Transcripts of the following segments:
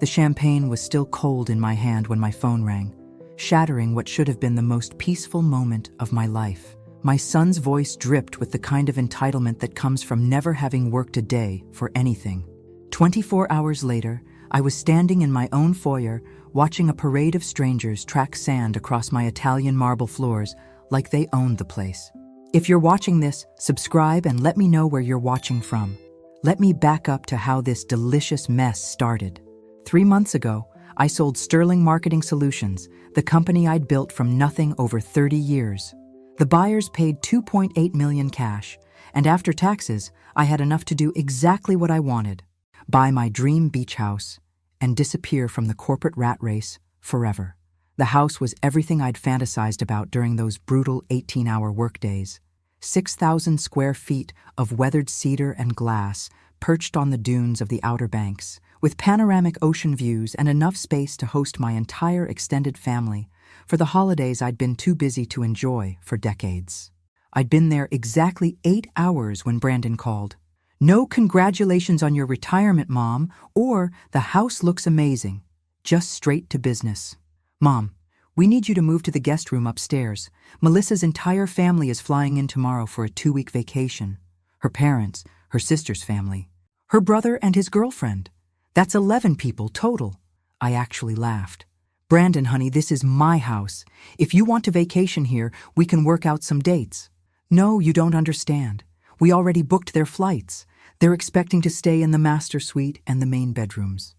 The champagne was still cold in my hand when my phone rang, shattering what should have been the most peaceful moment of my life. My son's voice dripped with the kind of entitlement that comes from never having worked a day for anything. 24 hours later, I was standing in my own foyer, watching a parade of strangers track sand across my Italian marble floors like they owned the place. If you're watching this, subscribe and let me know where you're watching from. Let me back up to how this delicious mess started. 3 months ago, I sold Sterling Marketing Solutions, the company I'd built from nothing over 30 years. The buyers paid $2.8 million cash, and after taxes, I had enough to do exactly what I wanted: buy my dream beach house and disappear from the corporate rat race forever. The house was everything I'd fantasized about during those brutal 18-hour workdays. 6,000 square feet of weathered cedar and glass perched on the dunes of the Outer Banks, with panoramic ocean views and enough space to host my entire extended family for the holidays I'd been too busy to enjoy for decades. I'd been there exactly 8 hours when Brandon called. "No congratulations on your retirement, Mom," or "The house looks amazing." Just straight to business. "Mom, we need you to move to the guest room upstairs. Melissa's entire family is flying in tomorrow for a 2-week vacation. Her parents, her sister's family, her brother and his girlfriend. That's 11 people total." I actually laughed. "Brandon, honey, this is my house. If you want to vacation here, we can work out some dates." "No, you don't understand. We already booked their flights. They're expecting to stay in the master suite and the main bedrooms.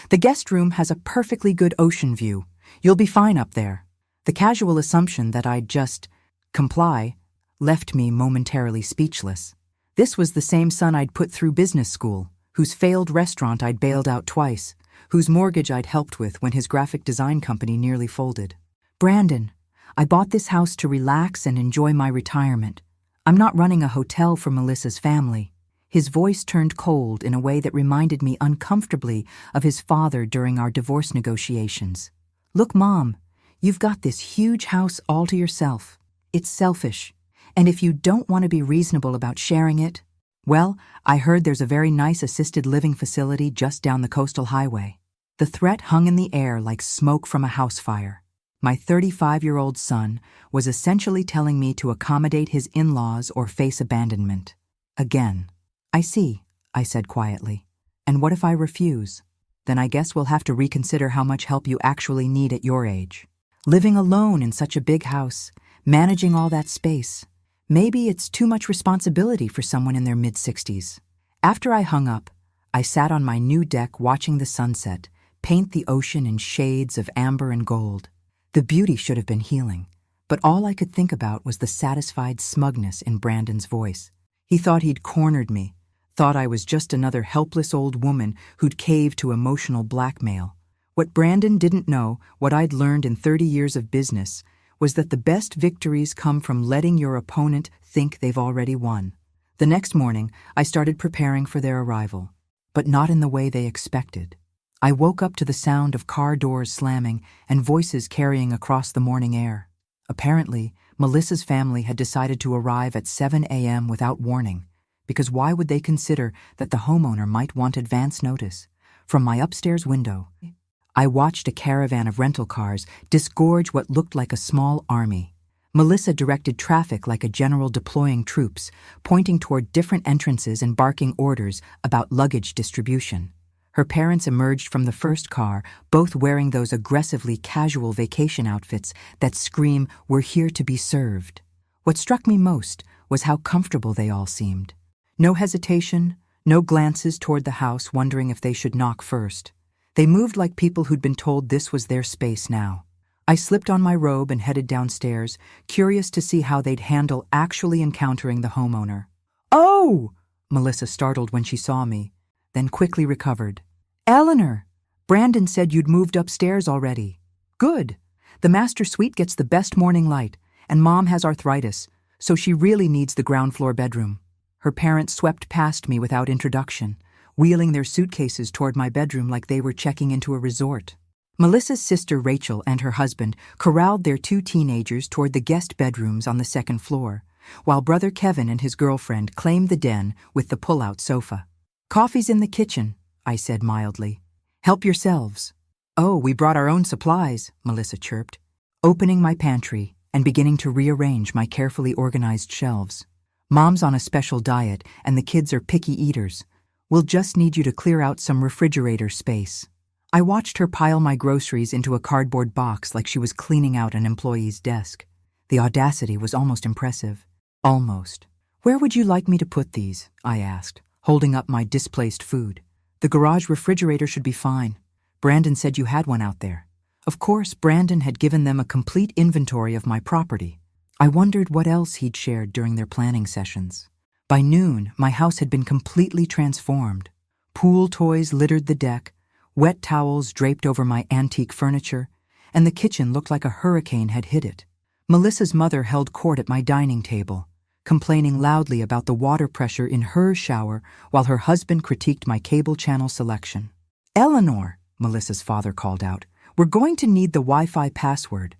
The guest room has a perfectly good ocean view. You'll be fine up there." The casual assumption that I'd just comply left me momentarily speechless. This was the same son I'd put through business school, whose failed restaurant I'd bailed out twice, whose mortgage I'd helped with when his graphic design company nearly folded. "Brandon, I bought this house to relax and enjoy my retirement. I'm not running a hotel for Melissa's family." His voice turned cold in a way that reminded me uncomfortably of his father during our divorce negotiations. "Look, Mom, you've got this huge house all to yourself. It's selfish. And if you don't want to be reasonable about sharing it, well, I heard there's a very nice assisted living facility just down the coastal highway." The threat hung in the air like smoke from a house fire. My 35-year-old son was essentially telling me to accommodate his in-laws or face abandonment. Again. "I see," I said quietly. "And what if I refuse? Then I guess we'll have to reconsider how much help you actually need at your age. Living alone in such a big house, managing all that space. Maybe it's too much responsibility for someone in their mid-60s. After I hung up, I sat on my new deck watching the sunset paint the ocean in shades of amber and gold. The beauty should have been healing, but all I could think about was the satisfied smugness in Brandon's voice. He thought he'd cornered me, thought I was just another helpless old woman who'd caved to emotional blackmail. What Brandon didn't know, what I'd learned in 30 years of business, was that the best victories come from letting your opponent think they've already won. The next morning, I started preparing for their arrival, but not in the way they expected. I woke up to the sound of car doors slamming and voices carrying across the morning air. Apparently, Melissa's family had decided to arrive at 7 a.m. without warning, because why would they consider that the homeowner might want advance notice? From my upstairs window, I watched a caravan of rental cars disgorge what looked like a small army. Melissa directed traffic like a general deploying troops, pointing toward different entrances and barking orders about luggage distribution. Her parents emerged from the first car, both wearing those aggressively casual vacation outfits that scream, "We're here to be served." What struck me most was how comfortable they all seemed. No hesitation, no glances toward the house wondering if they should knock first. They moved like people who'd been told this was their space now. I slipped on my robe and headed downstairs, curious to see how they'd handle actually encountering the homeowner. "Oh!" Melissa startled when she saw me, then quickly recovered. "Eleanor, Brandon said you'd moved upstairs already." "Good. The master suite gets the best morning light, and Mom has arthritis, so she really needs the ground floor bedroom." Her parents swept past me without introduction, wheeling their suitcases toward my bedroom like they were checking into a resort. Melissa's sister Rachel and her husband corralled their 2 teenagers toward the guest bedrooms on the 2nd floor, while brother Kevin and his girlfriend claimed the den with the pull-out sofa. "Coffee's in the kitchen," I said mildly. Help yourselves. Oh, we brought our own supplies, Melissa chirped, opening my pantry and beginning to rearrange my carefully organized shelves. Mom's on a special diet and the kids are picky eaters. We'll just need you to clear out some refrigerator space. I watched her pile my groceries into a cardboard box like she was cleaning out an employee's desk. The audacity was almost impressive. Almost. Where would you like me to put these? I asked, holding up my displaced food. The garage refrigerator should be fine. Brandon said you had one out there. Of course, Brandon had given them a complete inventory of my property. I wondered what else he'd shared during their planning sessions. By noon, my house had been completely transformed. Pool toys littered the deck, wet towels draped over my antique furniture, and the kitchen looked like a hurricane had hit it. Melissa's mother held court at my dining table, complaining loudly about the water pressure in her shower while her husband critiqued my cable channel selection. "Eleanor," Melissa's father called out, "we're going to need the Wi-Fi password.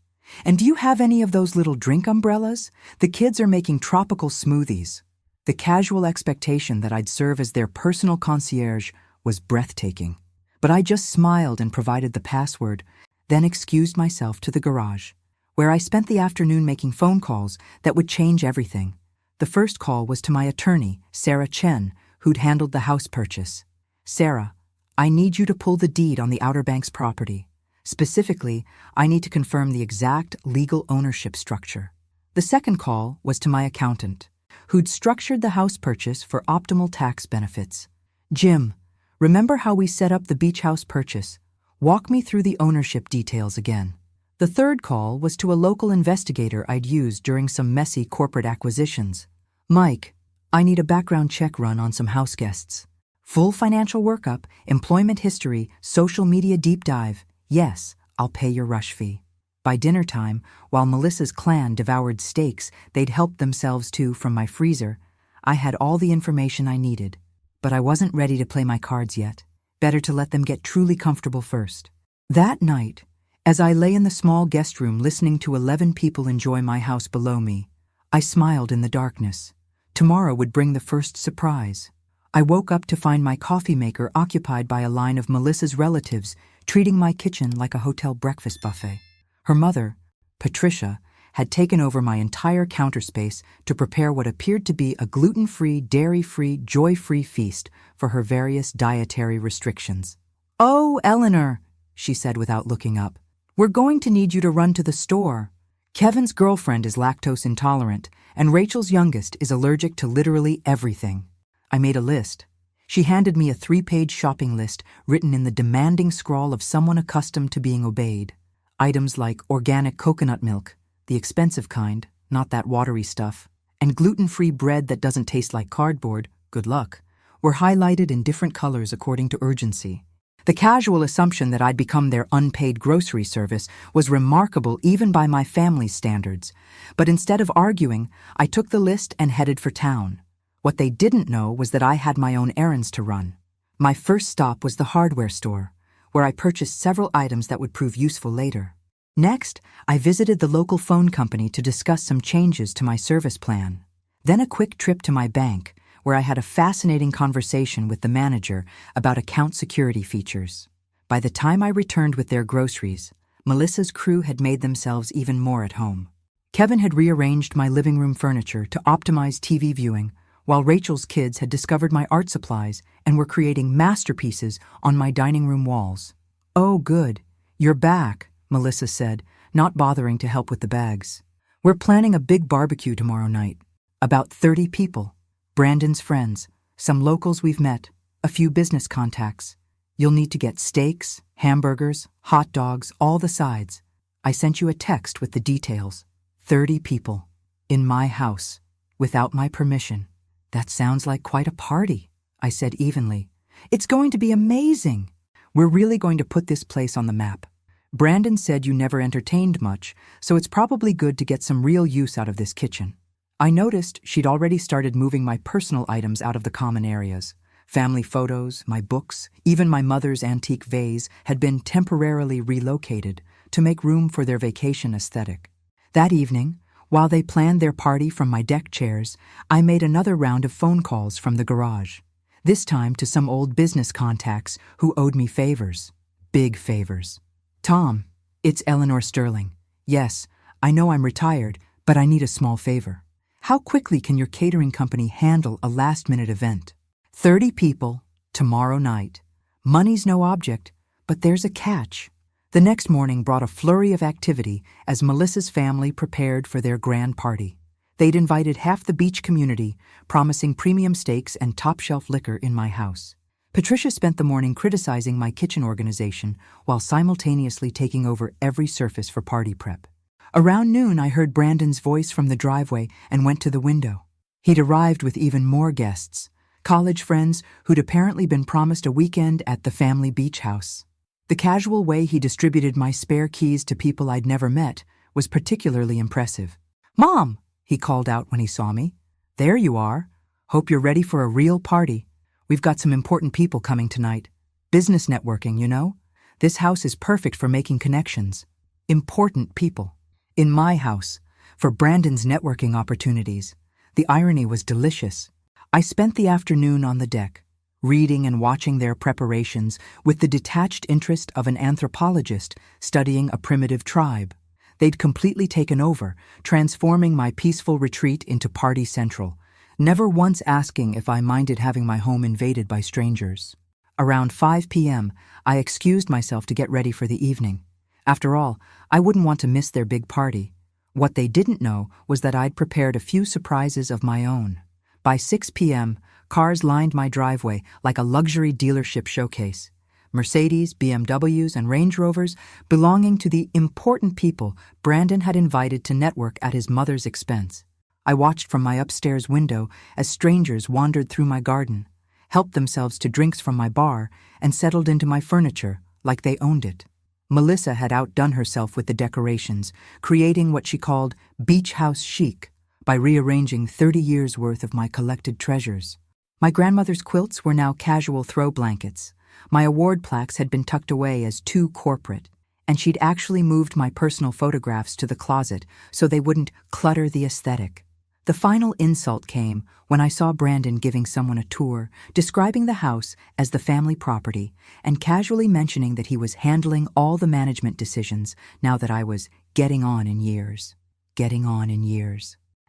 And do you have any of those little drink umbrellas? The kids are making tropical smoothies." The casual expectation that I'd serve as their personal concierge was breathtaking. But I just smiled and provided the password, then excused myself to the garage, where I spent the afternoon making phone calls that would change everything. The first call was to my attorney, Sarah Chen, who'd handled the house purchase. "Sarah, I need you to pull the deed on the Outer Banks property. Specifically, I need to confirm the exact legal ownership structure." The second call was to my accountant, who'd structured the house purchase for optimal tax benefits. "Jim, remember how we set up the beach house purchase? Walk me through the ownership details again." The third call was to a local investigator I'd used during some messy corporate acquisitions. "Mike, I need a background check run on some house guests. Full financial workup, employment history, social media deep dive. Yes, I'll pay your rush fee." By dinner time, while Melissa's clan devoured steaks they'd helped themselves to from my freezer, I had all the information I needed. But I wasn't ready to play my cards yet. Better to let them get truly comfortable first. That night, as I lay in the small guest room listening to 11 people enjoy my house below me, I smiled in the darkness. Tomorrow would bring the first surprise. I woke up to find my coffee maker occupied by a line of Melissa's relatives, treating my kitchen like a hotel breakfast buffet. Her mother, Patricia, had taken over my entire counter space to prepare what appeared to be a gluten-free, dairy-free, joy-free feast for her various dietary restrictions. "Oh, Eleanor," she said without looking up, "we're going to need you to run to the store. Kevin's girlfriend is lactose intolerant, and Rachel's youngest is allergic to literally everything." I made a list. She handed me a 3-page shopping list written in the demanding scrawl of someone accustomed to being obeyed. Items like organic coconut milk, the expensive kind, not that watery stuff, and gluten-free bread that doesn't taste like cardboard, good luck, were highlighted in different colors according to urgency. The casual assumption that I'd become their unpaid grocery service was remarkable even by my family's standards. But instead of arguing, I took the list and headed for town. What they didn't know was that I had my own errands to run. My first stop was the hardware store, where I purchased several items that would prove useful later. Next, I visited the local phone company to discuss some changes to my service plan. Then a quick trip to my bank, where I had a fascinating conversation with the manager about account security features. By the time I returned with their groceries, Melissa's crew had made themselves even more at home. Kevin had rearranged my living room furniture to optimize TV viewing, while Rachel's kids had discovered my art supplies and were creating masterpieces on my dining room walls. "Oh, good. You're back," Melissa said, not bothering to help with the bags. "We're planning a big barbecue tomorrow night. About 30 people. Brandon's friends, some locals we've met, a few business contacts. You'll need to get steaks, hamburgers, hot dogs, all the sides. I sent you a text with the details. 30 people. In my house. Without my permission." "That sounds like quite a party," I said evenly. "It's going to be amazing. We're really going to put this place on the map. Brandon said you never entertained much, so it's probably good to get some real use out of this kitchen." I noticed she'd already started moving my personal items out of the common areas. Family photos, my books, even my mother's antique vase had been temporarily relocated to make room for their vacation aesthetic. That evening, while they planned their party from my deck chairs, I made another round of phone calls from the garage. this time to some old business contacts who owed me favors. Big favors. "Tom, it's Eleanor Sterling. Yes, I know I'm retired, but I need a small favor. How quickly can your catering company handle a last-minute event? 30 people, tomorrow night. Money's no object, but there's a catch." The next morning brought a flurry of activity as Melissa's family prepared for their grand party. They'd invited half the beach community, promising premium steaks and top-shelf liquor in my house. Patricia spent the morning criticizing my kitchen organization while simultaneously taking over every surface for party prep. Around noon, I heard Brandon's voice from the driveway and went to the window. He'd arrived with even more guests, college friends who'd apparently been promised a weekend at the family beach house. The casual way he distributed my spare keys to people I'd never met was particularly impressive. "Mom," he called out when he saw me. "There you are. Hope you're ready for a real party. We've got some important people coming tonight. Business networking, you know? This house is perfect for making connections. Important people. In my house, for Brandon's networking opportunities." The irony was delicious. I spent the afternoon on the deck, reading and watching their preparations with the detached interest of an anthropologist studying a primitive tribe. They'd completely taken over, transforming my peaceful retreat into party central, never once asking if I minded having my home invaded by strangers. Around 5 p.m., I excused myself to get ready for the evening. After all, I wouldn't want to miss their big party. What they didn't know was that I'd prepared a few surprises of my own. By 6 p.m., cars lined my driveway like a luxury dealership showcase. Mercedes, BMWs, and Range Rovers belonging to the important people Brandon had invited to network at his mother's expense. I watched from my upstairs window as strangers wandered through my garden, helped themselves to drinks from my bar, and settled into my furniture like they owned it. Melissa had outdone herself with the decorations, creating what she called beach house chic by rearranging 30 years' worth of my collected treasures. My grandmother's quilts were now casual throw blankets. My award plaques had been tucked away as too corporate, and she'd actually moved my personal photographs to the closet so they wouldn't clutter the aesthetic. The final insult came when I saw Brandon giving someone a tour, describing the house as the family property, and casually mentioning that he was handling all the management decisions now that I was getting on in years.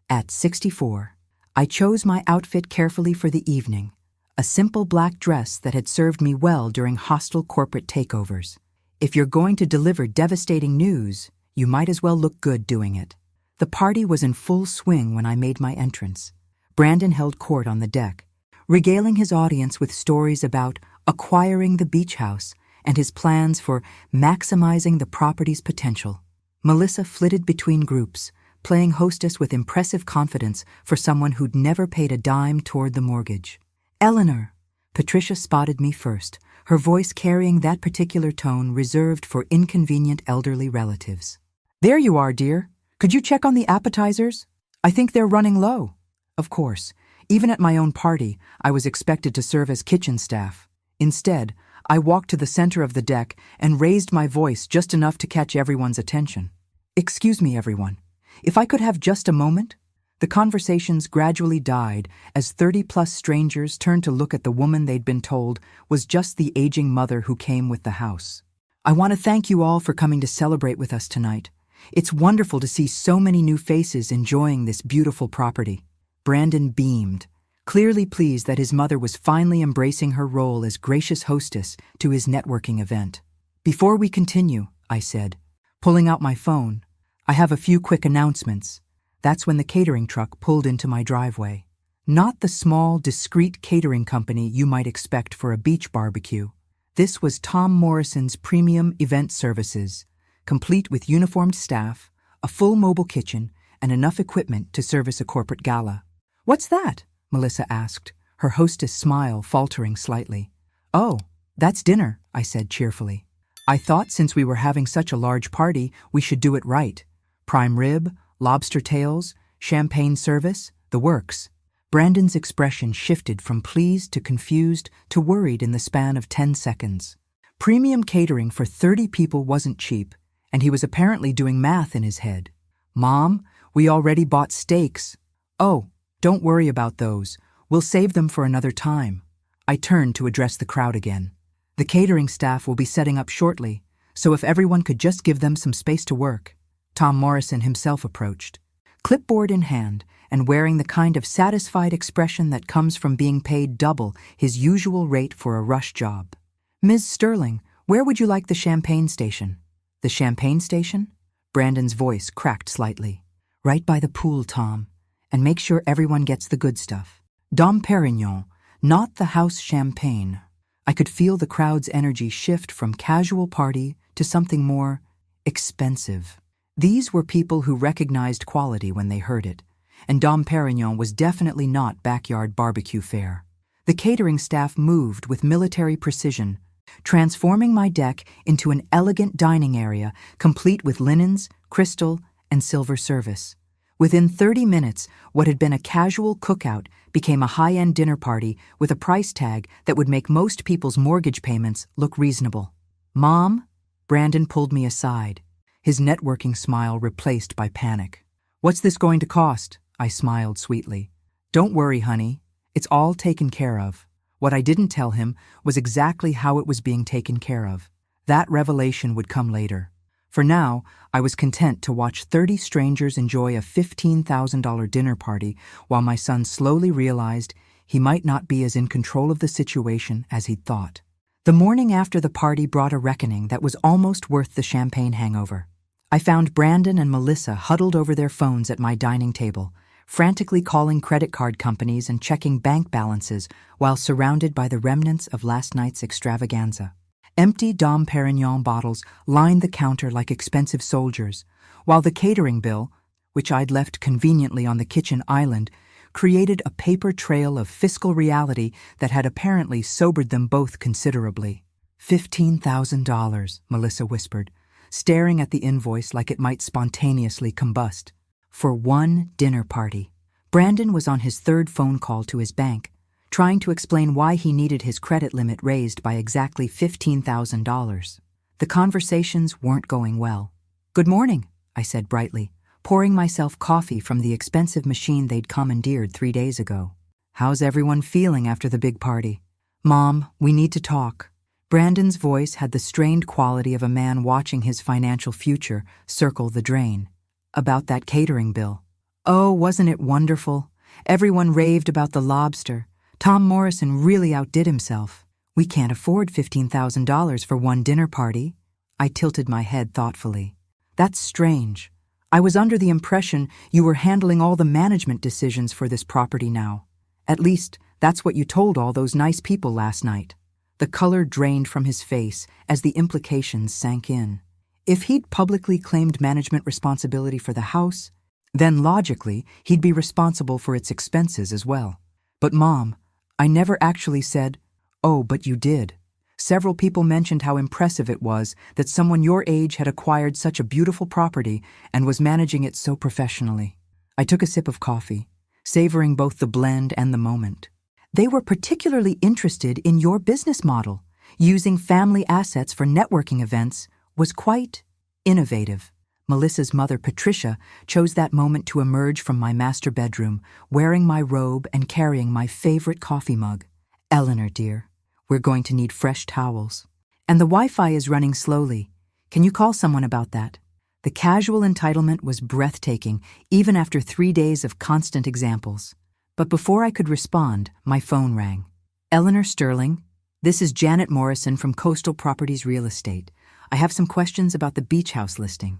At 64, I chose my outfit carefully for the evening, a simple black dress that had served me well during hostile corporate takeovers. If you're going to deliver devastating news, you might as well look good doing it. The party was in full swing when I made my entrance. Brandon held court on the deck, regaling his audience with stories about acquiring the beach house and his plans for maximizing the property's potential. Melissa flitted between groups, playing hostess with impressive confidence for someone who'd never paid a dime toward the mortgage. "Eleanor," Patricia spotted me first, her voice carrying that particular tone reserved for inconvenient elderly relatives. "There you are, dear. Could you check on the appetizers? I think they're running low." Of course, even at my own party, I was expected to serve as kitchen staff. Instead, I walked to the center of the deck and raised my voice just enough to catch everyone's attention. "Excuse me, everyone. If I could have just a moment?" The conversations gradually died as 30-plus strangers turned to look at the woman they'd been told was just the aging mother who came with the house. "I want to thank you all for coming to celebrate with us tonight. It's wonderful to see so many new faces enjoying this beautiful property." Brandon beamed, clearly pleased that his mother was finally embracing her role as gracious hostess to his networking event. "Before we continue," I said, pulling out my phone, "I have a few quick announcements." That's when the catering truck pulled into my driveway. Not the small, discreet catering company you might expect for a beach barbecue. This was Tom Morrison's premium event services, complete with uniformed staff, a full mobile kitchen, and enough equipment to service a corporate gala. "What's that?" Melissa asked, her hostess smile faltering slightly. "Oh, that's dinner," I said cheerfully. "I thought since we were having such a large party, we should do it right. Prime rib, lobster tails, champagne service, the works." Brandon's expression shifted from pleased to confused to worried in the span of 10 seconds. Premium catering for 30 people wasn't cheap, and he was apparently doing math in his head. "Mom, we already bought steaks." "Oh, don't worry about those. We'll save them for another time." I turned to address the crowd again. The catering staff will be setting up shortly, so if everyone could just give them some space to work. Tom Morrison himself approached, clipboard in hand and wearing the kind of satisfied expression that comes from being paid double his usual rate for a rush job. Ms. Sterling, where would you like the champagne station? The champagne station? Brandon's voice cracked slightly. Right by the pool, Tom, and make sure everyone gets the good stuff. Dom Perignon, not the house champagne. I could feel the crowd's energy shift from casual party to something more expensive. These were people who recognized quality when they heard it, and Dom Perignon was definitely not backyard barbecue fare. The catering staff moved with military precision, transforming my deck into an elegant dining area complete with linens, crystal, and silver service. Within 30 minutes, what had been a casual cookout became a high-end dinner party with a price tag that would make most people's mortgage payments look reasonable. Mom? Brandon pulled me aside, his networking smile replaced by panic. What's this going to cost? I smiled sweetly. Don't worry, honey. It's all taken care of. What I didn't tell him was exactly how it was being taken care of. That revelation would come later. For now, I was content to watch 30 strangers enjoy a $15,000 dinner party while my son slowly realized he might not be as in control of the situation as he'd thought. The morning after the party brought a reckoning that was almost worth the champagne hangover. I found Brandon and Melissa huddled over their phones at my dining table, frantically calling credit card companies and checking bank balances while surrounded by the remnants of last night's extravaganza. Empty Dom Perignon bottles lined the counter like expensive soldiers, while the catering bill, which I'd left conveniently on the kitchen island, created a paper trail of fiscal reality that had apparently sobered them both considerably. $15,000, Melissa whispered, staring at the invoice like it might spontaneously combust. For one dinner party. Brandon was on his third phone call to his bank, trying to explain why he needed his credit limit raised by exactly $15,000. The conversations weren't going well. Good morning, I said brightly, pouring myself coffee from the expensive machine they'd commandeered 3 days ago. How's everyone feeling after the big party? Mom, we need to talk. Brandon's voice had the strained quality of a man watching his financial future circle the drain. About that catering bill. Oh, wasn't it wonderful? Everyone raved about the lobster. Tom Morrison really outdid himself. We can't afford $15,000 for one dinner party. I tilted my head thoughtfully. That's strange. I was under the impression you were handling all the management decisions for this property now. At least, that's what you told all those nice people last night. The color drained from his face as the implications sank in. If he'd publicly claimed management responsibility for the house, then logically, he'd be responsible for its expenses as well. But Mom, I never actually said, oh, but you did. Several people mentioned how impressive it was that someone your age had acquired such a beautiful property and was managing it so professionally. I took a sip of coffee, savoring both the blend and the moment. They were particularly interested in your business model. Using family assets for networking events was quite innovative. Melissa's mother, Patricia, chose that moment to emerge from my master bedroom, wearing my robe and carrying my favorite coffee mug. Eleanor, dear, we're going to need fresh towels. And the Wi-Fi is running slowly. Can you call someone about that? The casual entitlement was breathtaking, even after 3 days of constant examples. But before I could respond, my phone rang. Eleanor Sterling, this is Janet Morrison from Coastal Properties Real Estate. I have some questions about the beach house listing.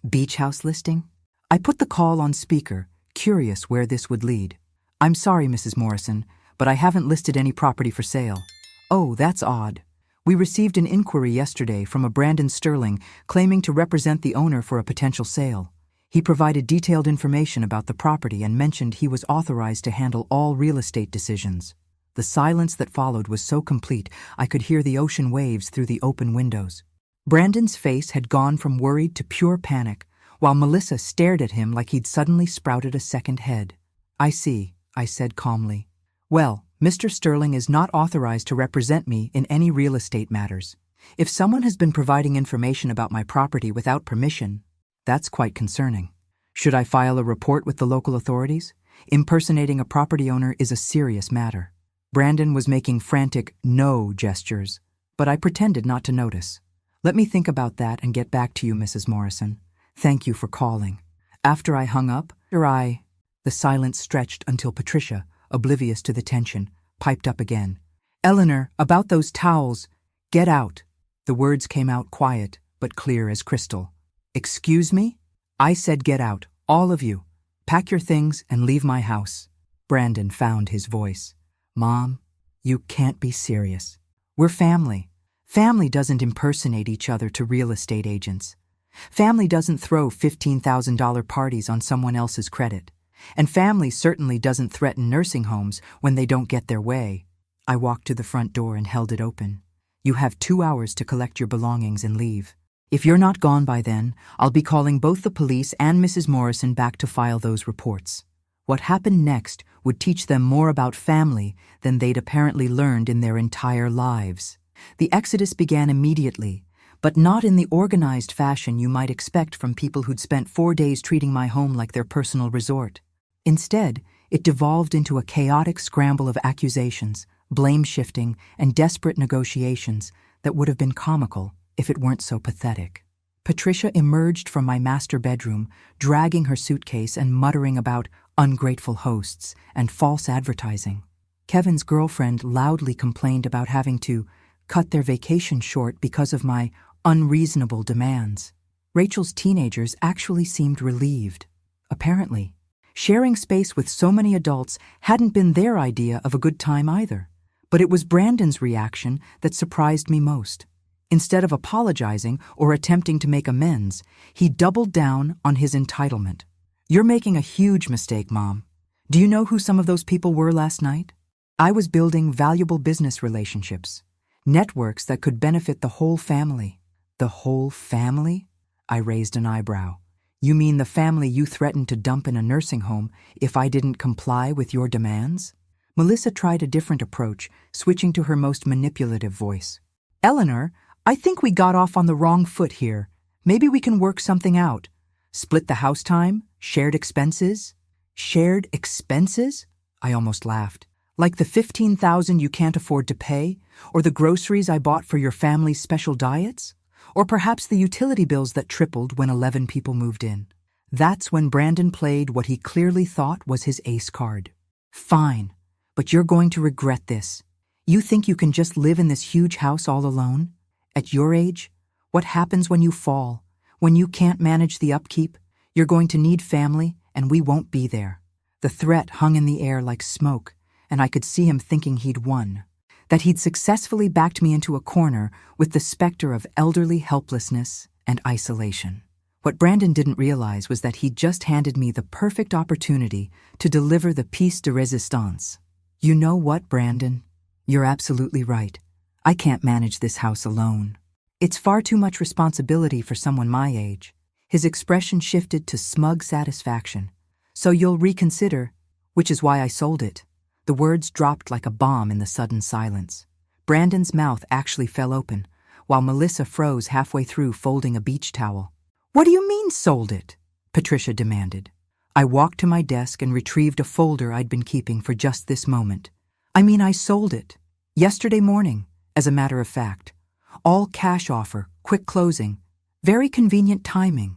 Beach house listing? I put the call on speaker, curious where this would lead. I'm sorry, Mrs. Morrison, but I haven't listed any property for sale. Oh, that's odd. We received an inquiry yesterday from a Brandon Sterling claiming to represent the owner for a potential sale. He provided detailed information about the property and mentioned he was authorized to handle all real estate decisions. The silence that followed was so complete I could hear the ocean waves through the open windows. Brandon's face had gone from worried to pure panic, while Melissa stared at him like he'd suddenly sprouted a second head. I see, I said calmly. Well, Mr. Sterling is not authorized to represent me in any real estate matters. If someone has been providing information about my property without permission, that's quite concerning. Should I file a report with the local authorities? Impersonating a property owner is a serious matter. Brandon was making frantic no gestures, but I pretended not to notice. Let me think about that and get back to you, Mrs. Morrison. Thank you for calling. After I hung up, the silence stretched until Patricia, oblivious to the tension, piped up again. Eleanor, about those towels. Get out. The words came out quiet, but clear as crystal. Excuse me? I said get out, all of you. Pack your things and leave my house. Brandon found his voice. Mom, you can't be serious. We're family. Family doesn't impersonate each other to real estate agents. Family doesn't throw $15,000 parties on someone else's credit. And family certainly doesn't threaten nursing homes when they don't get their way. I walked to the front door and held it open. You have 2 hours to collect your belongings and leave. If you're not gone by then, I'll be calling both the police and Mrs. Morrison back to file those reports. What happened next would teach them more about family than they'd apparently learned in their entire lives. The exodus began immediately, but not in the organized fashion you might expect from people who'd spent 4 days treating my home like their personal resort. Instead, it devolved into a chaotic scramble of accusations, blame-shifting, and desperate negotiations that would have been comical if it weren't so pathetic. Patricia emerged from my master bedroom, dragging her suitcase and muttering about ungrateful hosts and false advertising. Kevin's girlfriend loudly complained about having to cut their vacation short because of my unreasonable demands. Rachel's teenagers actually seemed relieved. Apparently, sharing space with so many adults hadn't been their idea of a good time either. But it was Brandon's reaction that surprised me most. Instead of apologizing or attempting to make amends, he doubled down on his entitlement. You're making a huge mistake, Mom. Do you know who some of those people were last night? I was building valuable business relationships, networks that could benefit the whole family. The whole family? I raised an eyebrow. You mean the family you threatened to dump in a nursing home if I didn't comply with your demands? Melissa tried a different approach, switching to her most manipulative voice. Eleanor, I think we got off on the wrong foot here. Maybe we can work something out. Split the house time? Shared expenses? Shared expenses? I almost laughed. Like the $15,000 you can't afford to pay? Or the groceries I bought for your family's special diets? Or perhaps the utility bills that tripled when 11 people moved in? That's when Brandon played what he clearly thought was his ace card. Fine. But you're going to regret this. You think you can just live in this huge house all alone? At your age, what happens when you fall? When you can't manage the upkeep? You're going to need family, and we won't be there. The threat hung in the air like smoke, and I could see him thinking he'd won. That he'd successfully backed me into a corner with the specter of elderly helplessness and isolation. What Brandon didn't realize was that he'd just handed me the perfect opportunity to deliver the piece de resistance. You know what, Brandon? You're absolutely right. I can't manage this house alone. It's far too much responsibility for someone my age. His expression shifted to smug satisfaction. So you'll reconsider, which is why I sold it. The words dropped like a bomb in the sudden silence. Brandon's mouth actually fell open, while Melissa froze halfway through folding a beach towel. What do you mean sold it? Patricia demanded. I walked to my desk and retrieved a folder I'd been keeping for just this moment. I sold it. Yesterday morning, as a matter of fact. All cash offer, quick closing. Very convenient timing.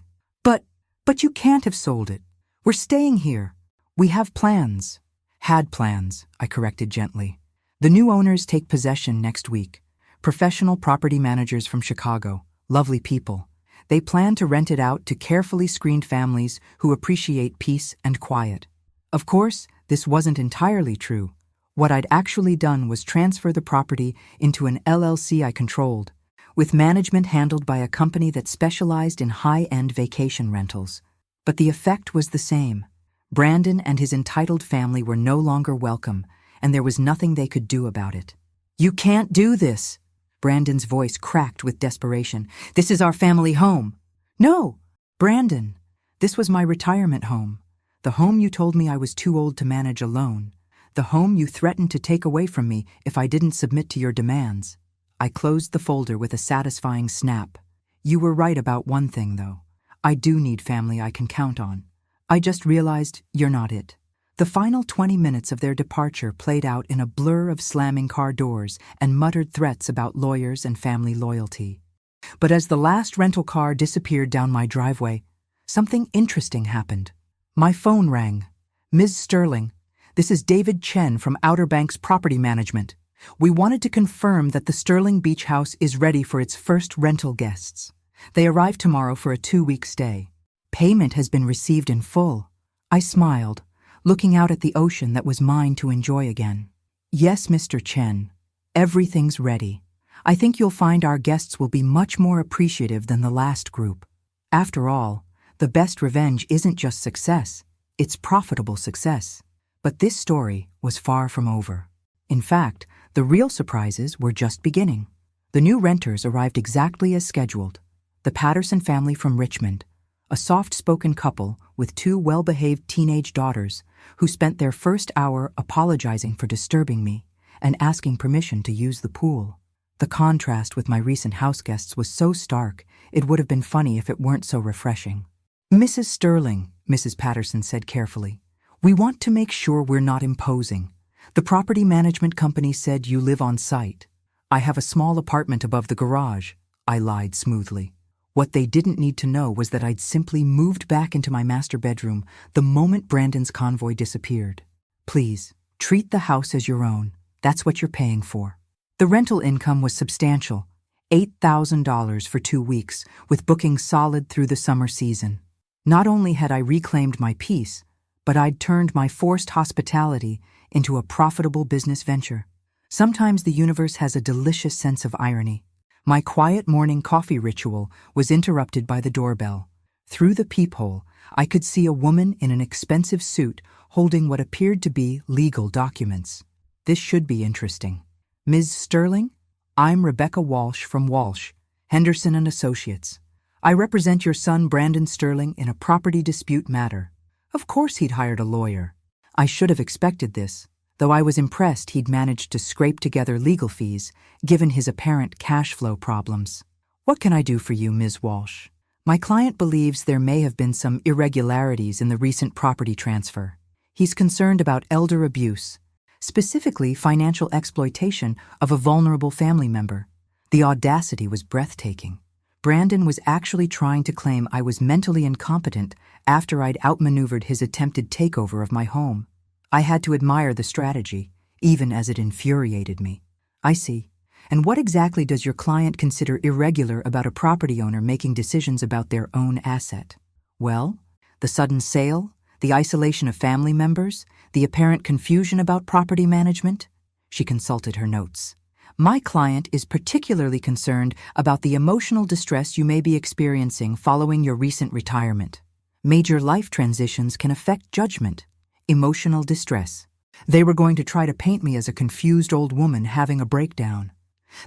But you can't have sold it. We're staying here. We have plans. Had plans, I corrected gently. The new owners take possession next week. Professional property managers from Chicago. Lovely people. They plan to rent it out to carefully screened families who appreciate peace and quiet. Of course, this wasn't entirely true. What I'd actually done was transfer the property into an LLC I controlled, with management handled by a company that specialized in high-end vacation rentals. But the effect was the same. Brandon and his entitled family were no longer welcome, and there was nothing they could do about it. You can't do this! Brandon's voice cracked with desperation. This is our family home. No! Brandon, this was my retirement home. The home you told me I was too old to manage alone. The home you threatened to take away from me if I didn't submit to your demands. I closed the folder with a satisfying snap. You were right about one thing, though. I do need family I can count on. I just realized you're not it. The final 20 minutes of their departure played out in a blur of slamming car doors and muttered threats about lawyers and family loyalty. But as the last rental car disappeared down my driveway, something interesting happened. My phone rang. "Ms. Sterling, this is David Chen from Outer Banks Property Management. We wanted to confirm that the Sterling Beach House is ready for its first rental guests. They arrive tomorrow for a 2-week stay. Payment has been received in full." I smiled, looking out at the ocean that was mine to enjoy again. "Yes, Mr. Chen. Everything's ready. I think you'll find our guests will be much more appreciative than the last group. After all, the best revenge isn't just success, it's profitable success." But this story was far from over. In fact, the real surprises were just beginning. The new renters arrived exactly as scheduled. The Patterson family from Richmond, a soft-spoken couple with 2 well-behaved teenage daughters who spent their first hour apologizing for disturbing me and asking permission to use the pool. The contrast with my recent house guests was so stark, it would have been funny if it weren't so refreshing. "Mrs. Sterling," Mrs. Patterson said carefully, "we want to make sure we're not imposing. The property management company said you live on site." "I have a small apartment above the garage," I lied smoothly. What they didn't need to know was that I'd simply moved back into my master bedroom the moment Brandon's convoy disappeared. "Please, treat the house as your own. That's what you're paying for." The rental income was substantial, $8,000 for 2 weeks, with bookings solid through the summer season. Not only had I reclaimed my peace, but I'd turned my forced hospitality into a profitable business venture. Sometimes the universe has a delicious sense of irony. My quiet morning coffee ritual was interrupted by the doorbell. Through the peephole, I could see a woman in an expensive suit holding what appeared to be legal documents. This should be interesting. "Ms. Sterling, I'm Rebecca Walsh from Walsh, Henderson & Associates. I represent your son Brandon Sterling in a property dispute matter." Of course he'd hired a lawyer. I should have expected this, though I was impressed he'd managed to scrape together legal fees, given his apparent cash flow problems. "What can I do for you, Ms. Walsh?" "My client believes there may have been some irregularities in the recent property transfer. He's concerned about elder abuse, specifically financial exploitation of a vulnerable family member." The audacity was breathtaking. Brandon was actually trying to claim I was mentally incompetent after I'd outmaneuvered his attempted takeover of my home. I had to admire the strategy, even as it infuriated me. "I see. And what exactly does your client consider irregular about a property owner making decisions about their own asset?" "Well, the sudden sale, the isolation of family members, the apparent confusion about property management." She consulted her notes. "My client is particularly concerned about the emotional distress you may be experiencing following your recent retirement. Major life transitions can affect judgment. Emotional distress." They were going to try to paint me as a confused old woman having a breakdown.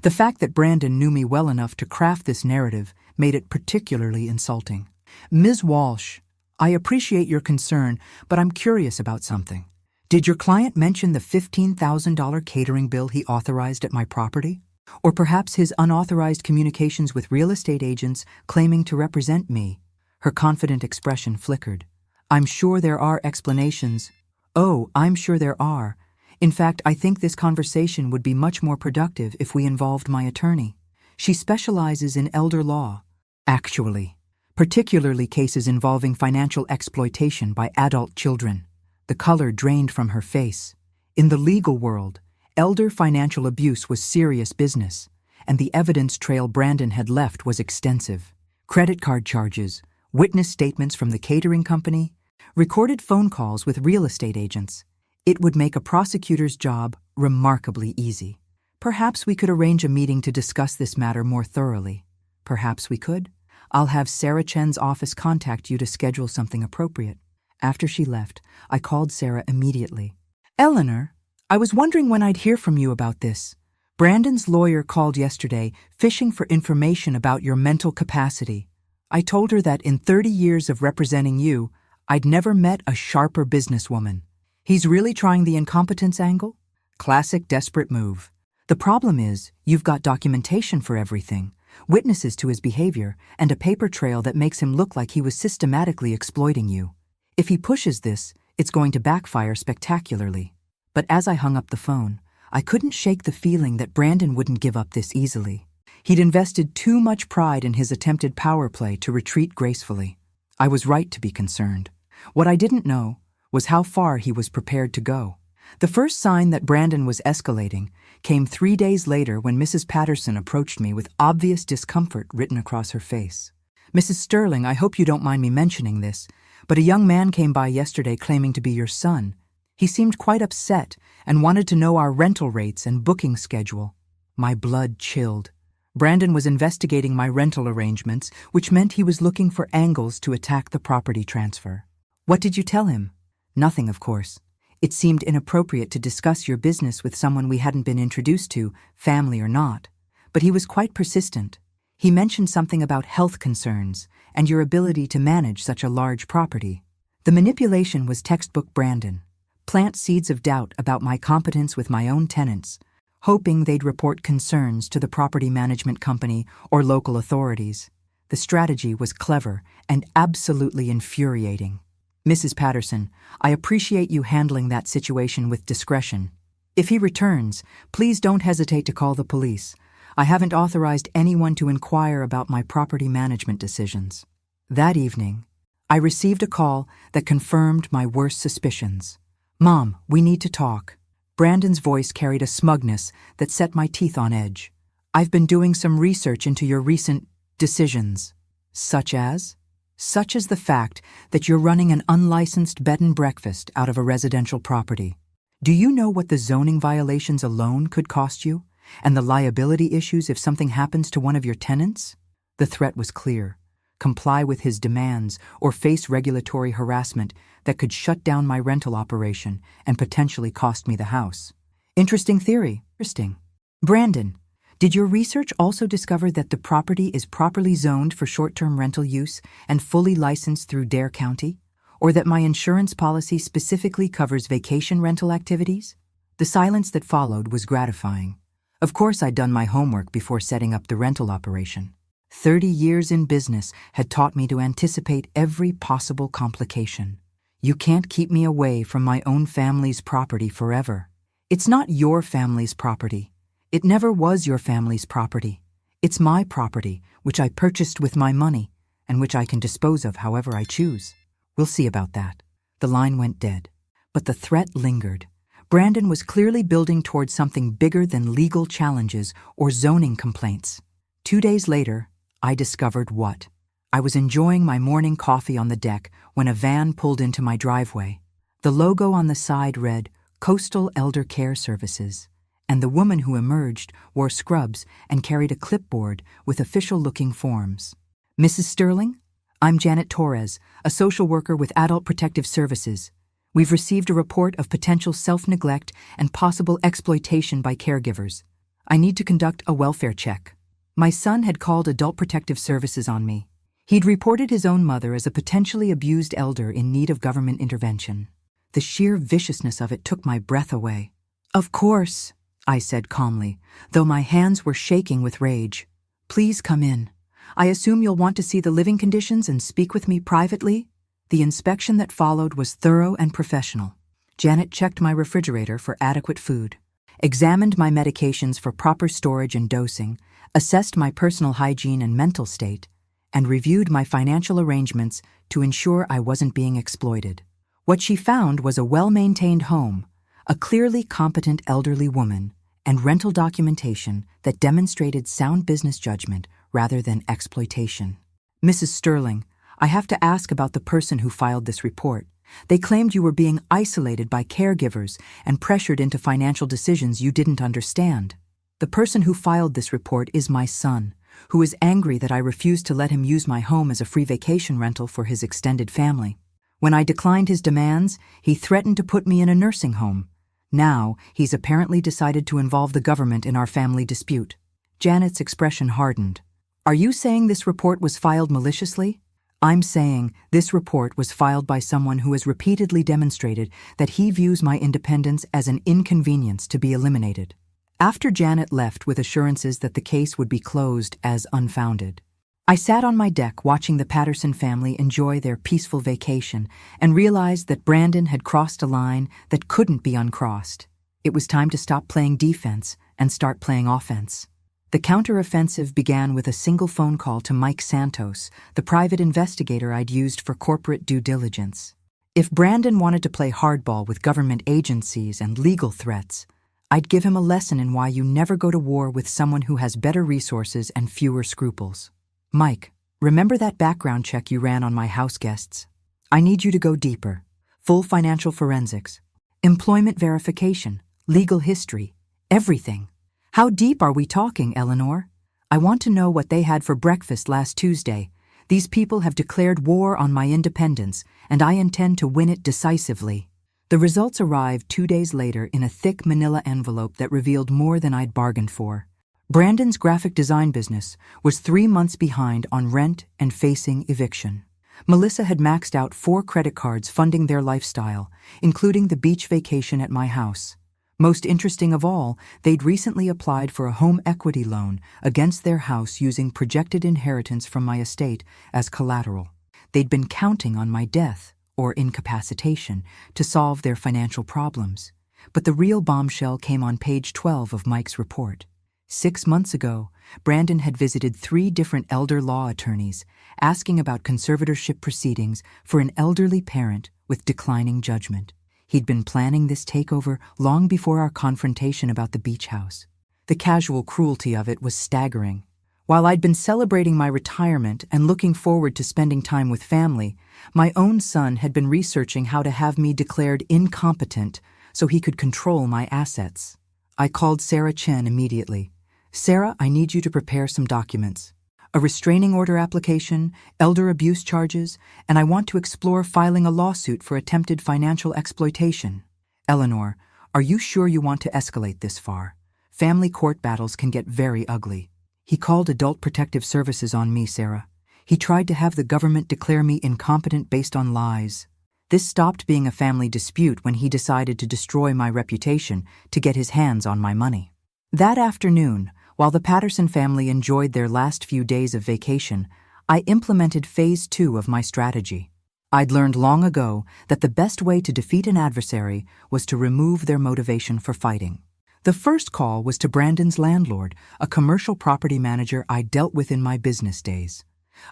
The fact that Brandon knew me well enough to craft this narrative made it particularly insulting. "Ms. Walsh, I appreciate your concern, but I'm curious about something. Did your client mention the $15,000 catering bill he authorized at my property? Or perhaps his unauthorized communications with real estate agents claiming to represent me?" Her confident expression flickered. "I'm sure there are explanations." "Oh, I'm sure there are. In fact, I think this conversation would be much more productive if we involved my attorney. She specializes in elder law. Actually, particularly cases involving financial exploitation by adult children." The color drained from her face. In the legal world, elder financial abuse was serious business, and the evidence trail Brandon had left was extensive. Credit card charges, witness statements from the catering company, recorded phone calls with real estate agents. It would make a prosecutor's job remarkably easy. "Perhaps we could arrange a meeting to discuss this matter more thoroughly." "Perhaps we could. I'll have Sarah Chen's office contact you to schedule something appropriate." After she left, I called Sarah immediately. "Eleanor, I was wondering when I'd hear from you about this. Brandon's lawyer called yesterday, fishing for information about your mental capacity. I told her that in 30 years of representing you, I'd never met a sharper businesswoman. He's really trying the incompetence angle? Classic desperate move. The problem is, you've got documentation for everything, witnesses to his behavior, and a paper trail that makes him look like he was systematically exploiting you. If he pushes this, It's going to backfire spectacularly. But as I hung up the phone, I couldn't shake the feeling that Brandon wouldn't give up this easily. He'd invested too much pride in his attempted power play to retreat gracefully. I was right to be concerned. What I didn't know was how far he was prepared to go. The first sign that Brandon was escalating came 3 days later when Mrs. Patterson approached me with obvious discomfort written across her face. "Mrs. Sterling, I hope you don't mind me mentioning this, but a young man came by yesterday claiming to be your son. He seemed quite upset and wanted to know our rental rates and booking schedule." My blood chilled. Brandon was investigating my rental arrangements, which meant he was looking for angles to attack the property transfer. "What did you tell him?" "Nothing, of course. It seemed inappropriate to discuss your business with someone we hadn't been introduced to, family or not. But he was quite persistent. He mentioned something about health concerns and your ability to manage such a large property." The manipulation was textbook Brandon. Plant seeds of doubt about my competence with my own tenants, hoping they'd report concerns to the property management company or local authorities. The strategy was clever and absolutely infuriating. "Mrs. Patterson, I appreciate you handling that situation with discretion. If he returns, please don't hesitate to call the police. I haven't authorized anyone to inquire about my property management decisions." That evening, I received a call that confirmed my worst suspicions. "Mom, we need to talk." Brandon's voice carried a smugness that set my teeth on edge. "I've been doing some research into your recent decisions." "Such as?" "Such as the fact that you're running an unlicensed bed and breakfast out of a residential property. Do you know what the zoning violations alone could cost you, and the liability issues if something happens to one of your tenants?" The threat was clear. Comply with his demands or face regulatory harassment that could shut down my rental operation and potentially cost me the house. Interesting theory. Interesting. "Brandon, did your research also discover that the property is properly zoned for short-term rental use and fully licensed through Dare County? Or that my insurance policy specifically covers vacation rental activities?" The silence that followed was gratifying. Of course I'd done my homework before setting up the rental operation. 30 years in business had taught me to anticipate every possible complication. You can't keep me away from my own family's property forever. It's not your family's property. It never was your family's property. It's my property, which I purchased with my money, and which I can dispose of however I choose. We'll see about that. The line went dead. But the threat lingered. Brandon was clearly building towards something bigger than legal challenges or zoning complaints. 2 days later, I discovered what. I was enjoying my morning coffee on the deck when a van pulled into my driveway. The logo on the side read Coastal Elder Care Services, and the woman who emerged wore scrubs and carried a clipboard with official-looking forms. "Mrs. Sterling? I'm Janet Torres, a social worker with Adult Protective Services. We've received a report of potential self-neglect and possible exploitation by caregivers. I need to conduct a welfare check." My son had called Adult Protective Services on me. He'd reported his own mother as a potentially abused elder in need of government intervention. The sheer viciousness of it took my breath away. "Of course," I said calmly, though my hands were shaking with rage. "Please come in. I assume you'll want to see the living conditions and speak with me privately?" The inspection that followed was thorough and professional. Janet checked my refrigerator for adequate food, examined my medications for proper storage and dosing, assessed my personal hygiene and mental state, and reviewed my financial arrangements to ensure I wasn't being exploited. What she found was a well-maintained home, a clearly competent elderly woman, and rental documentation that demonstrated sound business judgment rather than exploitation. "Mrs. Sterling, I have to ask about the person who filed this report. They claimed you were being isolated by caregivers and pressured into financial decisions you didn't understand. The person who filed this report is my son, who is angry that I refused to let him use my home as a free vacation rental for his extended family. When I declined his demands, he threatened to put me in a nursing home. Now, he's apparently decided to involve the government in our family dispute." Janet's expression hardened. "Are you saying this report was filed maliciously?" "I'm saying this report was filed by someone who has repeatedly demonstrated that he views my independence as an inconvenience to be eliminated." After Janet left with assurances that the case would be closed as unfounded, I sat on my deck watching the Patterson family enjoy their peaceful vacation and realized that Brandon had crossed a line that couldn't be uncrossed. It was time to stop playing defense and start playing offense. The counteroffensive began with a single phone call to Mike Santos, the private investigator I'd used for corporate due diligence. If Brandon wanted to play hardball with government agencies and legal threats, I'd give him a lesson in why you never go to war with someone who has better resources and fewer scruples. Mike, remember that background check you ran on my house guests? I need you to go deeper. Full financial forensics, employment verification, legal history, everything. How deep are we talking, Eleanor? I want to know what they had for breakfast last Tuesday. These people have declared war on my independence, and I intend to win it decisively. The results arrived 2 days later in a thick manila envelope that revealed more than I'd bargained for. Brandon's graphic design business was 3 months behind on rent and facing eviction. Melissa had maxed out 4 credit cards funding their lifestyle, including the beach vacation at my house. Most interesting of all, they'd recently applied for a home equity loan against their house using projected inheritance from my estate as collateral. They'd been counting on my death, or incapacitation, to solve their financial problems. But the real bombshell came on page 12 of Mike's report. 6 months ago, Brandon had visited 3 different elder law attorneys, asking about conservatorship proceedings for an elderly parent with declining judgment. He'd been planning this takeover long before our confrontation about the beach house. The casual cruelty of it was staggering. While I'd been celebrating my retirement and looking forward to spending time with family, my own son had been researching how to have me declared incompetent so he could control my assets. I called Sarah Chen immediately. Sarah, I need you to prepare some documents. A restraining order application, elder abuse charges, and I want to explore filing a lawsuit for attempted financial exploitation. Eleanor, are you sure you want to escalate this far? Family court battles can get very ugly. He called Adult Protective Services on me, Sarah. He tried to have the government declare me incompetent based on lies. This stopped being a family dispute when he decided to destroy my reputation to get his hands on my money. That afternoon, while the Patterson family enjoyed their last few days of vacation, I implemented phase 2 of my strategy. I'd learned long ago that the best way to defeat an adversary was to remove their motivation for fighting. The first call was to Brandon's landlord, a commercial property manager I dealt with in my business days.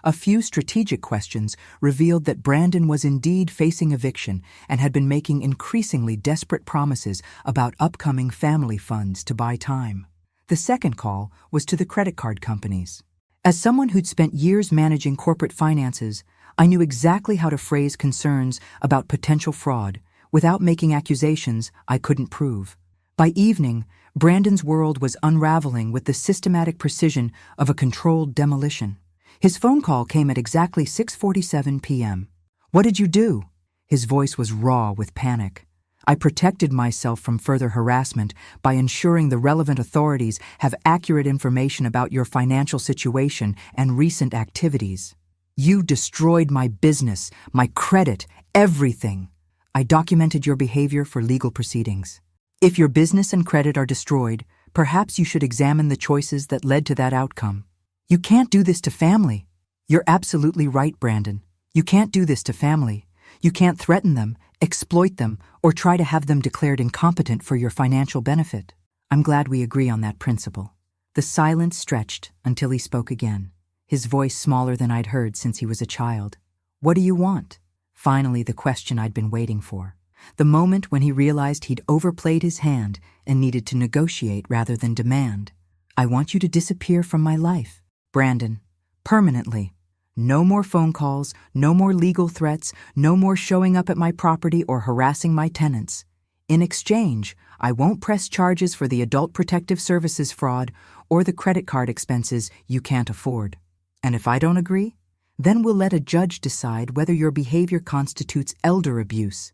A few strategic questions revealed that Brandon was indeed facing eviction and had been making increasingly desperate promises about upcoming family funds to buy time. The second call was to the credit card companies. As someone who'd spent years managing corporate finances, I knew exactly how to phrase concerns about potential fraud without making accusations I couldn't prove. By evening, Brandon's world was unraveling with the systematic precision of a controlled demolition. His phone call came at exactly 6:47 p.m. "What did you do?" His voice was raw with panic. I protected myself from further harassment by ensuring the relevant authorities have accurate information about your financial situation and recent activities. "You destroyed my business, my credit, everything. I documented your behavior for legal proceedings. If your business and credit are destroyed, perhaps you should examine the choices that led to that outcome. You can't do this to family." "You're absolutely right, Brandon. You can't do this to family. You can't threaten them, exploit them, or try to have them declared incompetent for your financial benefit. I'm glad we agree on that principle." The silence stretched until he spoke again, his voice smaller than I'd heard since he was a child. "What do you want?" Finally, the question I'd been waiting for. The moment when he realized he'd overplayed his hand and needed to negotiate rather than demand. "I want you to disappear from my life, Brandon, permanently. No more phone calls, no more legal threats, no more showing up at my property or harassing my tenants. In exchange, I won't press charges for the Adult Protective Services fraud or the credit card expenses you can't afford. And if I don't agree, then we'll let a judge decide whether your behavior constitutes elder abuse.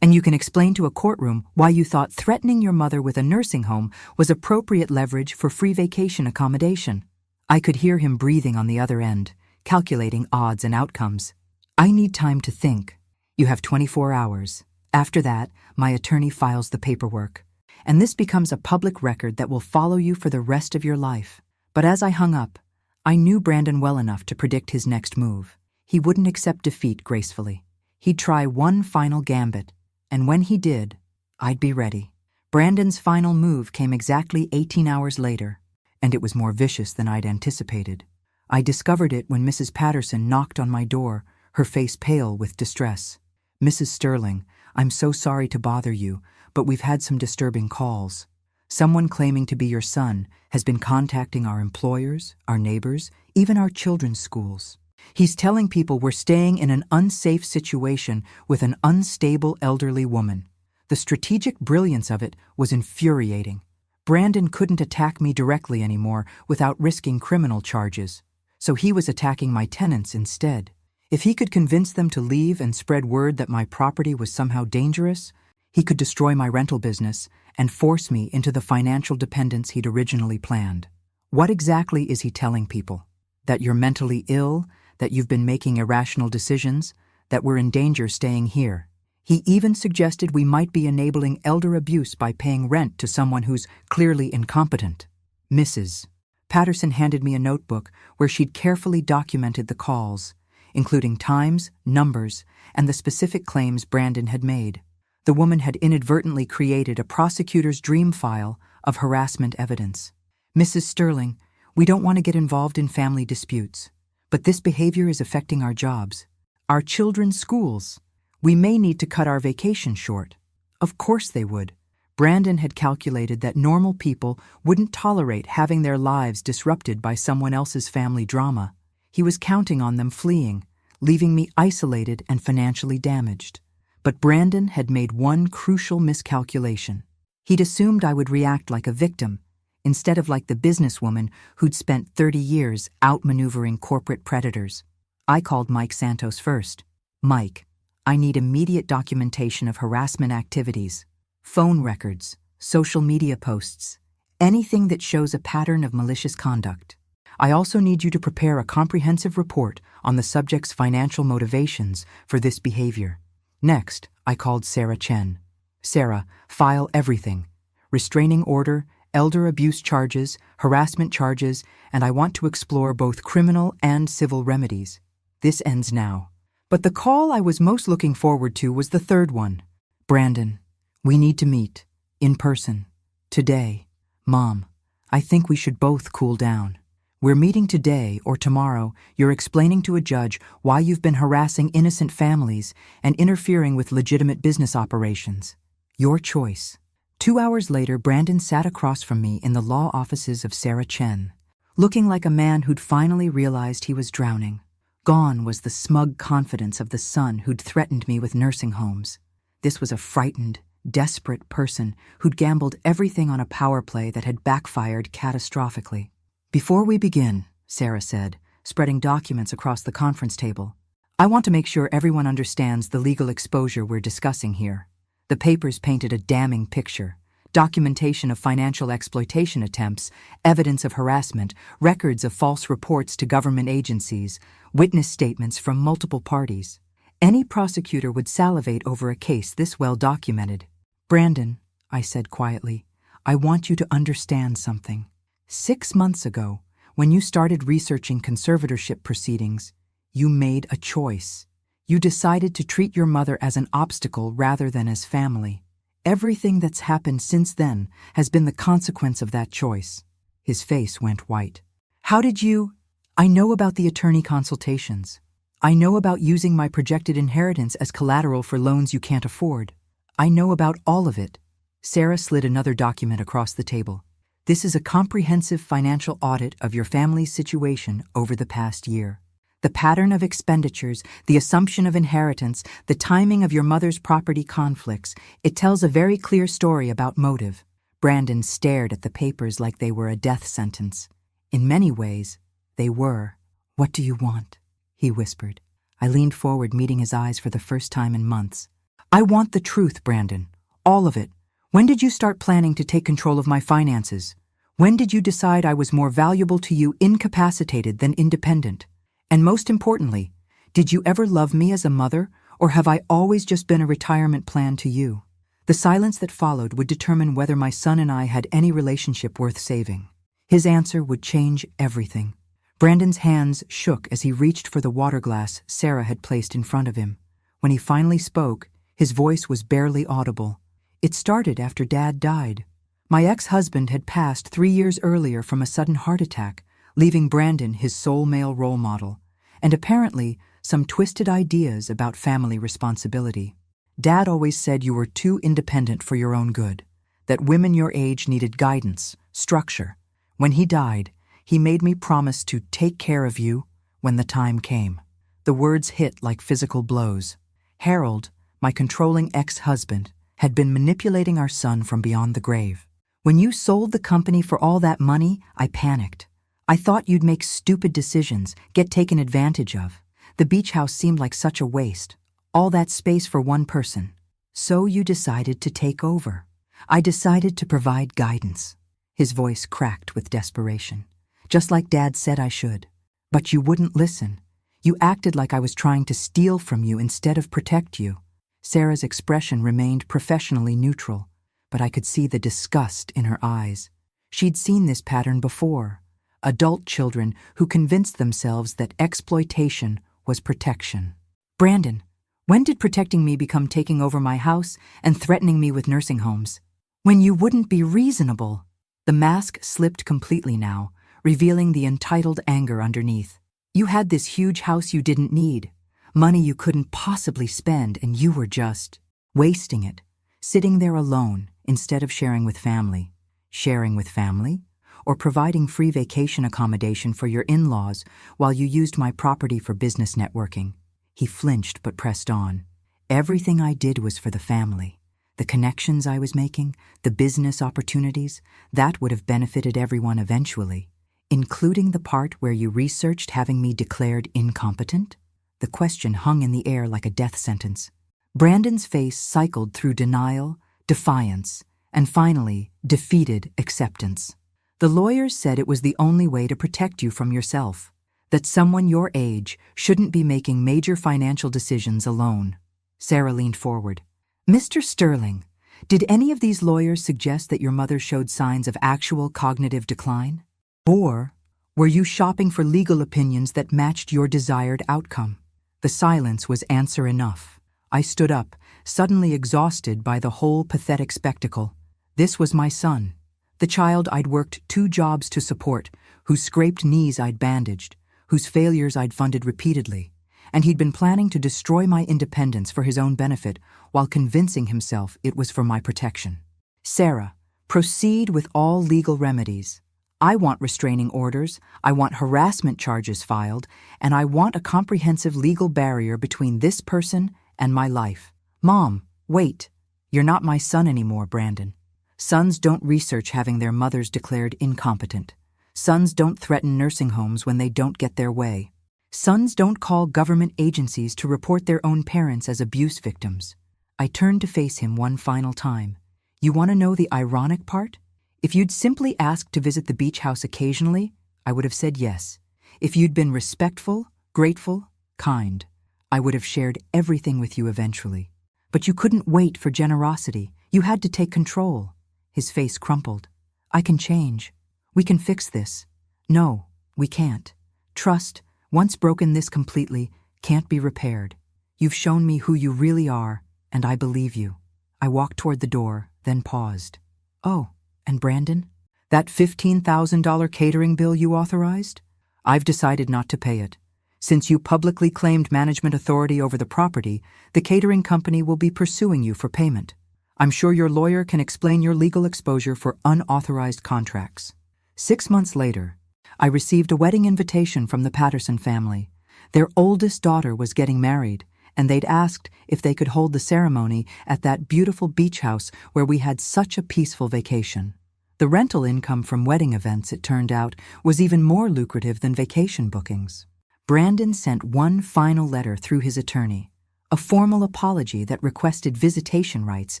And you can explain to a courtroom why you thought threatening your mother with a nursing home was appropriate leverage for free vacation accommodation." I could hear him breathing on the other end, calculating odds and outcomes. "I need time to think. You have 24 hours. After that, my attorney files the paperwork. And this becomes a public record that will follow you for the rest of your life." But as I hung up, I knew Brandon well enough to predict his next move. He wouldn't accept defeat gracefully. He'd try one final gambit, and when he did, I'd be ready. Brandon's final move came exactly 18 hours later, and it was more vicious than I'd anticipated. I discovered it when Mrs. Patterson knocked on my door, her face pale with distress. "Mrs. Sterling, I'm so sorry to bother you, but we've had some disturbing calls. Someone claiming to be your son has been contacting our employers, our neighbors, even our children's schools. He's telling people we're staying in an unsafe situation with an unstable elderly woman." The strategic brilliance of it was infuriating. Brandon couldn't attack me directly anymore without risking criminal charges, so he was attacking my tenants instead. If he could convince them to leave and spread word that my property was somehow dangerous, he could destroy my rental business and force me into the financial dependence he'd originally planned. What exactly is he telling people? That you're mentally ill, that you've been making irrational decisions, that we're in danger staying here. He even suggested we might be enabling elder abuse by paying rent to someone who's clearly incompetent. Mrs. Patterson handed me a notebook where she'd carefully documented the calls, including times, numbers, and the specific claims Brandon had made. The woman had inadvertently created a prosecutor's dream file of harassment evidence. "Mrs. Sterling, we don't want to get involved in family disputes, but this behavior is affecting our jobs, our children's schools. We may need to cut our vacation short." Of course they would. Brandon had calculated that normal people wouldn't tolerate having their lives disrupted by someone else's family drama. He was counting on them fleeing, leaving me isolated and financially damaged. But Brandon had made one crucial miscalculation. He'd assumed I would react like a victim, instead of like the businesswoman who'd spent 30 years outmaneuvering corporate predators. I called Mike Santos first. "Mike, I need immediate documentation of harassment activities, phone records, social media posts, anything that shows a pattern of malicious conduct. I also need you to prepare a comprehensive report on the subject's financial motivations for this behavior." Next, I called Sarah Chen. "Sarah, file everything. Restraining order, elder abuse charges, harassment charges, and I want to explore both criminal and civil remedies. This ends now." But the call I was most looking forward to was the third one. "Brandon, we need to meet, in person, today. Mom, I think we should both cool down. We're meeting today or tomorrow. You're explaining to a judge why you've been harassing innocent families and interfering with legitimate business operations. Your choice." 2 hours later, Brandon sat across from me in the law offices of Sarah Chen, looking like a man who'd finally realized he was drowning. Gone was the smug confidence of the son who'd threatened me with nursing homes. This was a frightened, desperate person who'd gambled everything on a power play that had backfired catastrophically. "Before we begin," Sarah said, spreading documents across the conference table, "I want to make sure everyone understands the legal exposure we're discussing here." The papers painted a damning picture. Documentation of financial exploitation attempts, evidence of harassment, records of false reports to government agencies, witness statements from multiple parties. Any prosecutor would salivate over a case this well documented. "Brandon," I said quietly, "I want you to understand something. 6 months ago, when you started researching conservatorship proceedings, you made a choice. You decided to treat your mother as an obstacle rather than as family. Everything that's happened since then has been the consequence of that choice." His face went white. "How did you—" "I know about the attorney consultations. I know about using my projected inheritance as collateral for loans you can't afford. I know about all of it." Sarah slid another document across the table. "This is a comprehensive financial audit of your family's situation over the past year. The pattern of expenditures, the assumption of inheritance, the timing of your mother's property conflicts, it tells a very clear story about motive." Brandon stared at the papers like they were a death sentence. In many ways, they were. "What do you want?" he whispered. I leaned forward, meeting his eyes for the first time in months. "I want the truth, Brandon. All of it. When did you start planning to take control of my finances? When did you decide I was more valuable to you incapacitated than independent? And most importantly, did you ever love me as a mother, or have I always just been a retirement plan to you?" The silence that followed would determine whether my son and I had any relationship worth saving. His answer would change everything. Brandon's hands shook as he reached for the water glass Sarah had placed in front of him. When he finally spoke, his voice was barely audible. It started after Dad died. My ex-husband had passed 3 years earlier from a sudden heart attack, leaving Brandon his sole male role model, and apparently some twisted ideas about family responsibility. Dad always said you were too independent for your own good, that women your age needed guidance, structure. When he died, he made me promise to take care of you when the time came. The words hit like physical blows. Harold, my controlling ex-husband, had been manipulating our son from beyond the grave. When you sold the company for all that money, I panicked. I thought you'd make stupid decisions, get taken advantage of. The beach house seemed like such a waste. All that space for one person. So you decided to take over. I decided to provide guidance. His voice cracked with desperation. Just like Dad said I should. But you wouldn't listen. You acted like I was trying to steal from you instead of protect you. Sarah's expression remained professionally neutral, but I could see the disgust in her eyes. She'd seen this pattern before. Adult children who convinced themselves that exploitation was protection. Brandon, when did protecting me become taking over my house and threatening me with nursing homes? When you wouldn't be reasonable. The mask slipped completely now, revealing the entitled anger underneath. You had this huge house you didn't need, money you couldn't possibly spend, and you were just wasting it, sitting there alone instead of sharing with family. Sharing with family? Or providing free vacation accommodation for your in-laws while you used my property for business networking. He flinched but pressed on. Everything I did was for the family. The connections I was making, the business opportunities, that would have benefited everyone eventually. Including the part where you researched having me declared incompetent? The question hung in the air like a death sentence. Brandon's face cycled through denial, defiance, and finally, defeated acceptance. The lawyers said it was the only way to protect you from yourself. That someone your age shouldn't be making major financial decisions alone. Sarah leaned forward. Mr. Sterling, did any of these lawyers suggest that your mother showed signs of actual cognitive decline? Or were you shopping for legal opinions that matched your desired outcome? The silence was answer enough. I stood up, suddenly exhausted by the whole pathetic spectacle. This was my son, the child I'd worked 2 jobs to support, whose scraped knees I'd bandaged, whose failures I'd funded repeatedly, and he'd been planning to destroy my independence for his own benefit while convincing himself it was for my protection. Sarah, proceed with all legal remedies. I want restraining orders, I want harassment charges filed, and I want a comprehensive legal barrier between this person and my life. Mom, wait. You're not my son anymore, Brandon. Sons don't research having their mothers declared incompetent. Sons don't threaten nursing homes when they don't get their way. Sons don't call government agencies to report their own parents as abuse victims. I turned to face him one final time. You want to know the ironic part? If you'd simply asked to visit the beach house occasionally, I would have said yes. If you'd been respectful, grateful, kind, I would have shared everything with you eventually. But you couldn't wait for generosity. You had to take control. His face crumpled. I can change. We can fix this. No, we can't. Trust, once broken this completely, can't be repaired. You've shown me who you really are, and I believe you. I walked toward the door, then paused. Oh, and Brandon? That $15,000 catering bill you authorized? I've decided not to pay it. Since you publicly claimed management authority over the property, the catering company will be pursuing you for payment. I'm sure your lawyer can explain your legal exposure for unauthorized contracts. 6 months later, I received a wedding invitation from the Patterson family. Their oldest daughter was getting married, and they'd asked if they could hold the ceremony at that beautiful beach house where we had such a peaceful vacation. The rental income from wedding events, it turned out, was even more lucrative than vacation bookings. Brandon sent one final letter through his attorney, a formal apology that requested visitation rights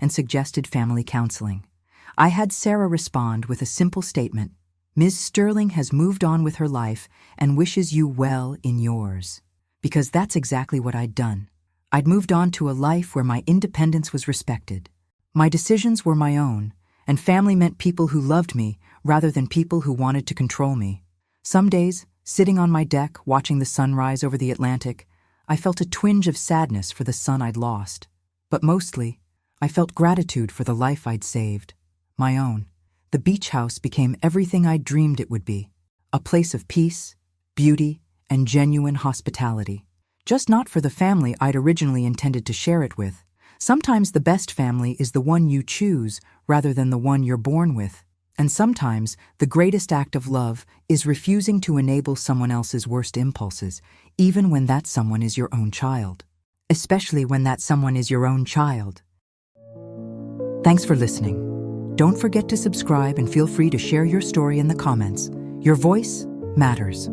and suggested family counseling. I had Sarah respond with a simple statement. Ms. Sterling has moved on with her life and wishes you well in yours. Because that's exactly what I'd done. I'd moved on to a life where my independence was respected. My decisions were my own, and family meant people who loved me rather than people who wanted to control me. Some days, Sitting on my deck, watching the sun rise over the Atlantic, I felt a twinge of sadness for the son I'd lost. But mostly, I felt gratitude for the life I'd saved. My own. The beach house became everything I dreamed it would be. A place of peace, beauty, and genuine hospitality. Just not for the family I'd originally intended to share it with. Sometimes the best family is the one you choose rather than the one you're born with. And sometimes the greatest act of love is refusing to enable someone else's worst impulses, even when that someone is your own child. Especially when that someone is your own child. Thanks for listening. Don't forget to subscribe and feel free to share your story in the comments. Your voice matters.